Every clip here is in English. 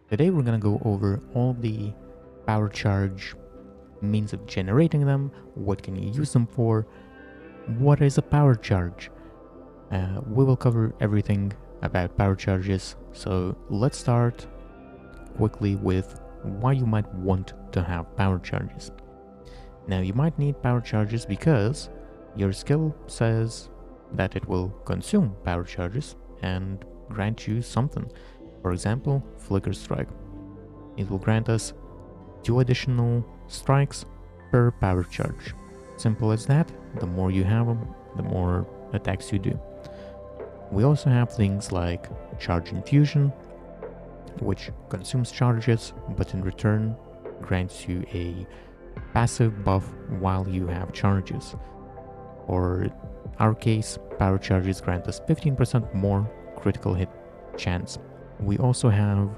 Today we're gonna go over all the power charge means of generating them, what can you use them for, what is a power charge. We will cover everything about power charges, so let's start quickly with why you might want to have power charges. Now you might need power charges because your skill says that it will consume power charges and grant you something. For example, Flicker Strike. It will grant us 2 additional strikes per power charge. Simple as that. The more you have them, the more attacks you do. We also have things like Charge Infusion, which consumes charges, but in return grants you a passive buff while you have charges. For our case, power charges grant us 15% more critical hit chance. We also have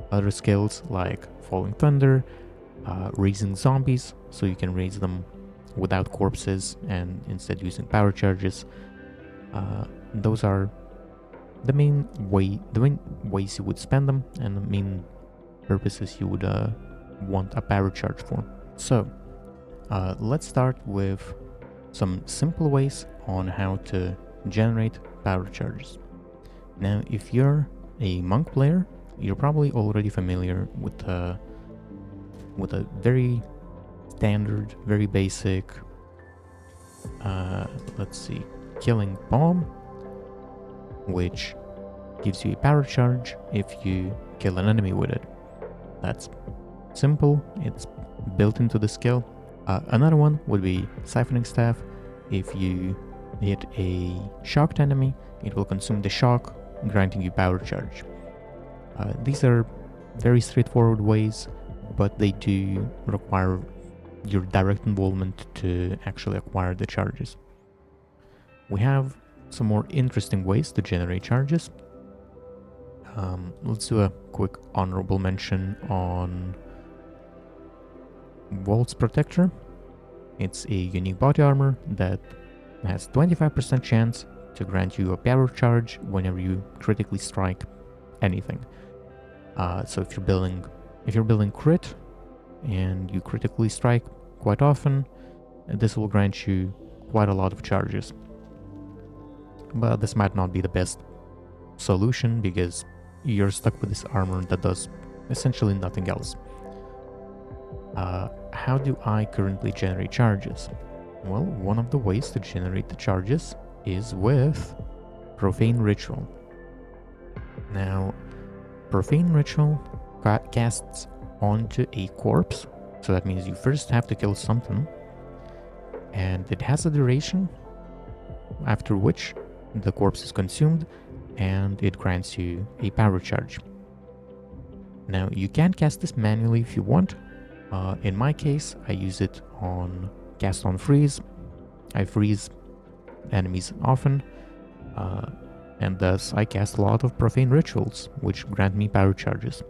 other skills like Falling Thunder, raising zombies, so you can raise them without corpses and instead using power charges. Those are the main ways you would spend them and the main purposes you would want a power charge for. So let's start with some simple ways on how to generate power charges. Now, if you're a monk player, you're probably already familiar with a very standard, very basic, killing bomb, which gives you a power charge if you kill an enemy with it. That's simple, it's built into the skill. Another one would be Siphoning Staff. If you hit a shocked enemy, it will consume the shock, granting you power charge. These are very straightforward ways, but they do require your direct involvement to actually acquire the charges. We have some more interesting ways to generate charges. Let's do a quick honorable mention on Waltz Protector. It's a unique body armor that has 25% chance to grant you a power charge whenever you critically strike anything. So if you're building crit and you critically strike quite often, this will grant you quite a lot of charges. But this might not be the best solution because you're stuck with this armor that does essentially nothing else. How do I currently generate charges? Well, one of the ways to generate the charges is with Profane Ritual. Now, Profane Ritual casts onto a corpse, so that means you first have to kill something, and it has a duration after which the corpse is consumed and it grants you a power charge. Now, you can cast this manually if you want. In my case, I use it on cast on freeze. I freeze enemies often, and thus I cast a lot of Profane Rituals, which grant me power charges.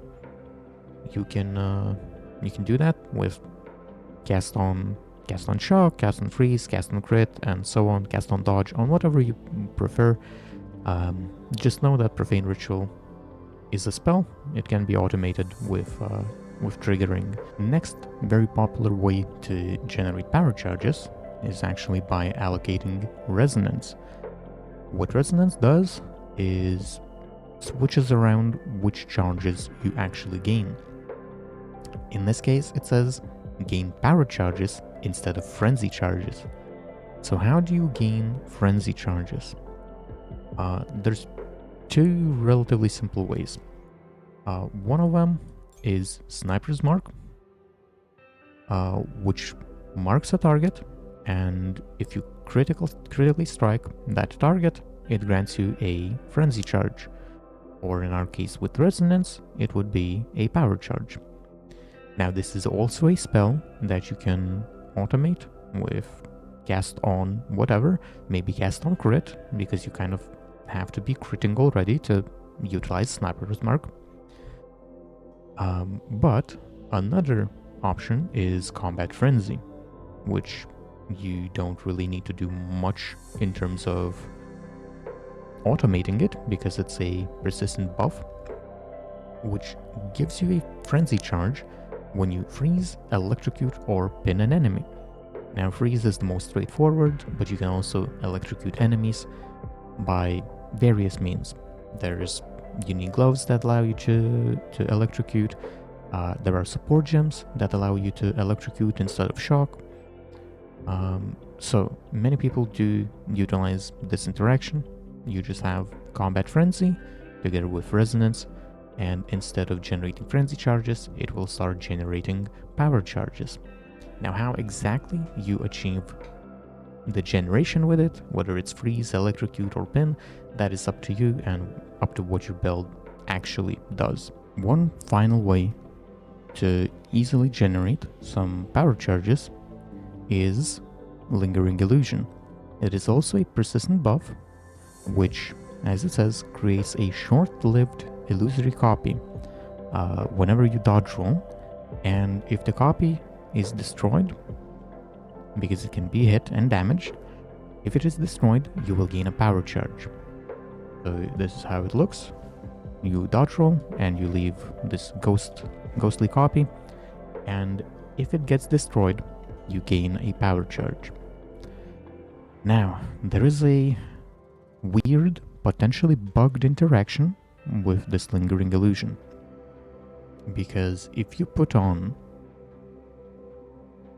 You can do that with cast on shock, cast on freeze, cast on crit, and so on, cast on dodge, on whatever you prefer. Just know that Profane Ritual is a spell. It can be automated with triggering. Next very popular way to generate power charges is actually by allocating resonance. What resonance does is switches around which charges you actually gain. In this case, it says gain power charges instead of frenzy charges. So how do you gain frenzy charges? There's 2 relatively simple ways. One of them is Sniper's Mark, which marks a target, and if you critically strike that target, it grants you a frenzy charge, or in our case with resonance, it would be a power charge. Now, this is also a spell that you can automate with cast on whatever, maybe cast on crit, because you kind of have to be critting already to utilize Sniper's Mark. But another option is Combat Frenzy, which you don't really need to do much in terms of automating it because it's a persistent buff. which gives you a frenzy charge when you freeze, electrocute, or pin an enemy. Now, freeze is the most straightforward, but you can also electrocute enemies by various means. There's unique gloves that allow you to electrocute. There are support gems that allow you to electrocute instead of shock. So many people do utilize this interaction. You just have combat frenzy together with resonance, and instead of generating frenzy charges, it will start generating power charges. Now, how exactly you achieve the generation with it, whether it's freeze, electrocute, or pin, that is up to you and up to what your build actually does. One final way to easily generate some power charges is Lingering Illusion. It is also a persistent buff, which, as it says, creates a short-lived illusory copy whenever you dodge roll, and if the copy is destroyed, because it can be hit and damaged, if it is destroyed, you will gain a power charge. So this is how it looks. You dodge roll and you leave this ghostly copy, and if it gets destroyed, you gain a power charge. Now, there is a weird, potentially bugged interaction with this Lingering Illusion, because if you put on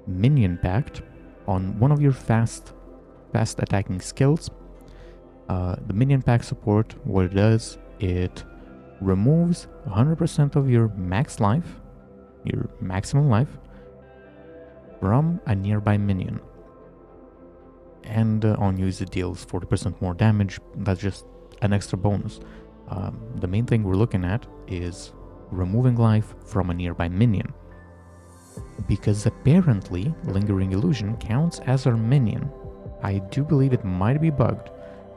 Minion Pact on one of your fast attacking skills, the Minion Pact support, what it does, it removes 100% of your max life, your maximum life, from a nearby minion. And on use it deals 40% more damage. That's just an extra bonus. The main thing we're looking at is removing life from a nearby minion, because apparently Lingering Illusion counts as our minion. I do believe it might be bugged.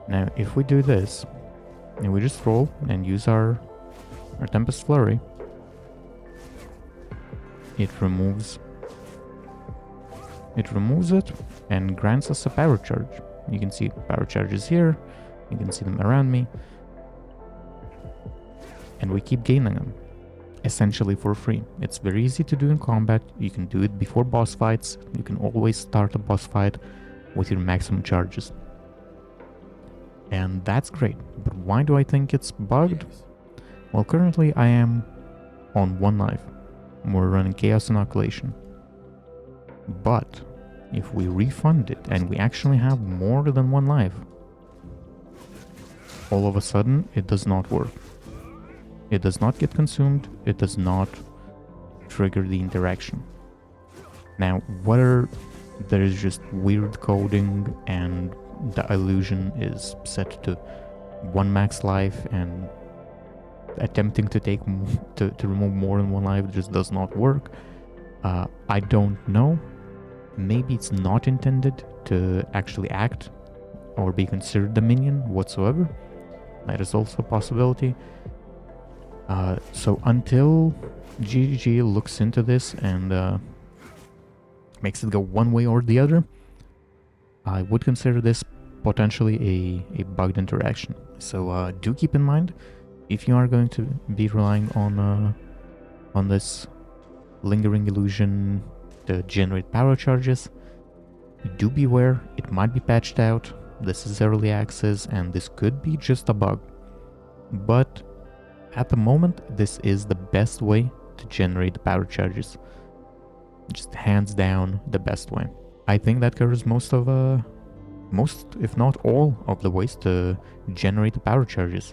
Now, if we do this, and we just roll and use our Tempest Flurry, it removes it and grants us a power charge. You can see power charges here, you can see them around me, and we keep gaining them, essentially for free. It's very easy to do in combat. You can do it before boss fights. You can always start a boss fight with your maximum charges. And that's great. But why do I think it's bugged? Well, currently I am on 1 life. We're running Chaos Inoculation. But if we refund it and we actually have more than 1 life, all of a sudden it does not work. It does not get consumed, it does not trigger the interaction. Now, whether there is just weird coding and the illusion is set to 1 max life and attempting to take to remove more than 1 life just does not work, I don't know. Maybe it's not intended to actually act or be considered a minion whatsoever. That is also a possibility. So until GGG looks into this and makes it go one way or the other, I would consider this potentially a bugged interaction. So do keep in mind, if you are going to be relying on this Lingering Illusion to generate power charges, do beware, it might be patched out. This is early access and this could be just a bug. But at the moment, this is the best way to generate the power charges. Just hands down the best way. I think that covers most, if not all, of the ways to generate the power charges.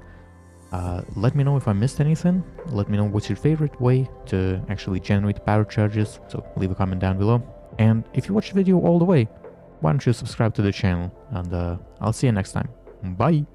Let me know if I missed anything. Let me know what's your favorite way to actually generate the power charges. So leave a comment down below. And if you watched the video all the way, why don't you subscribe to the channel? And I'll see you next time. Bye!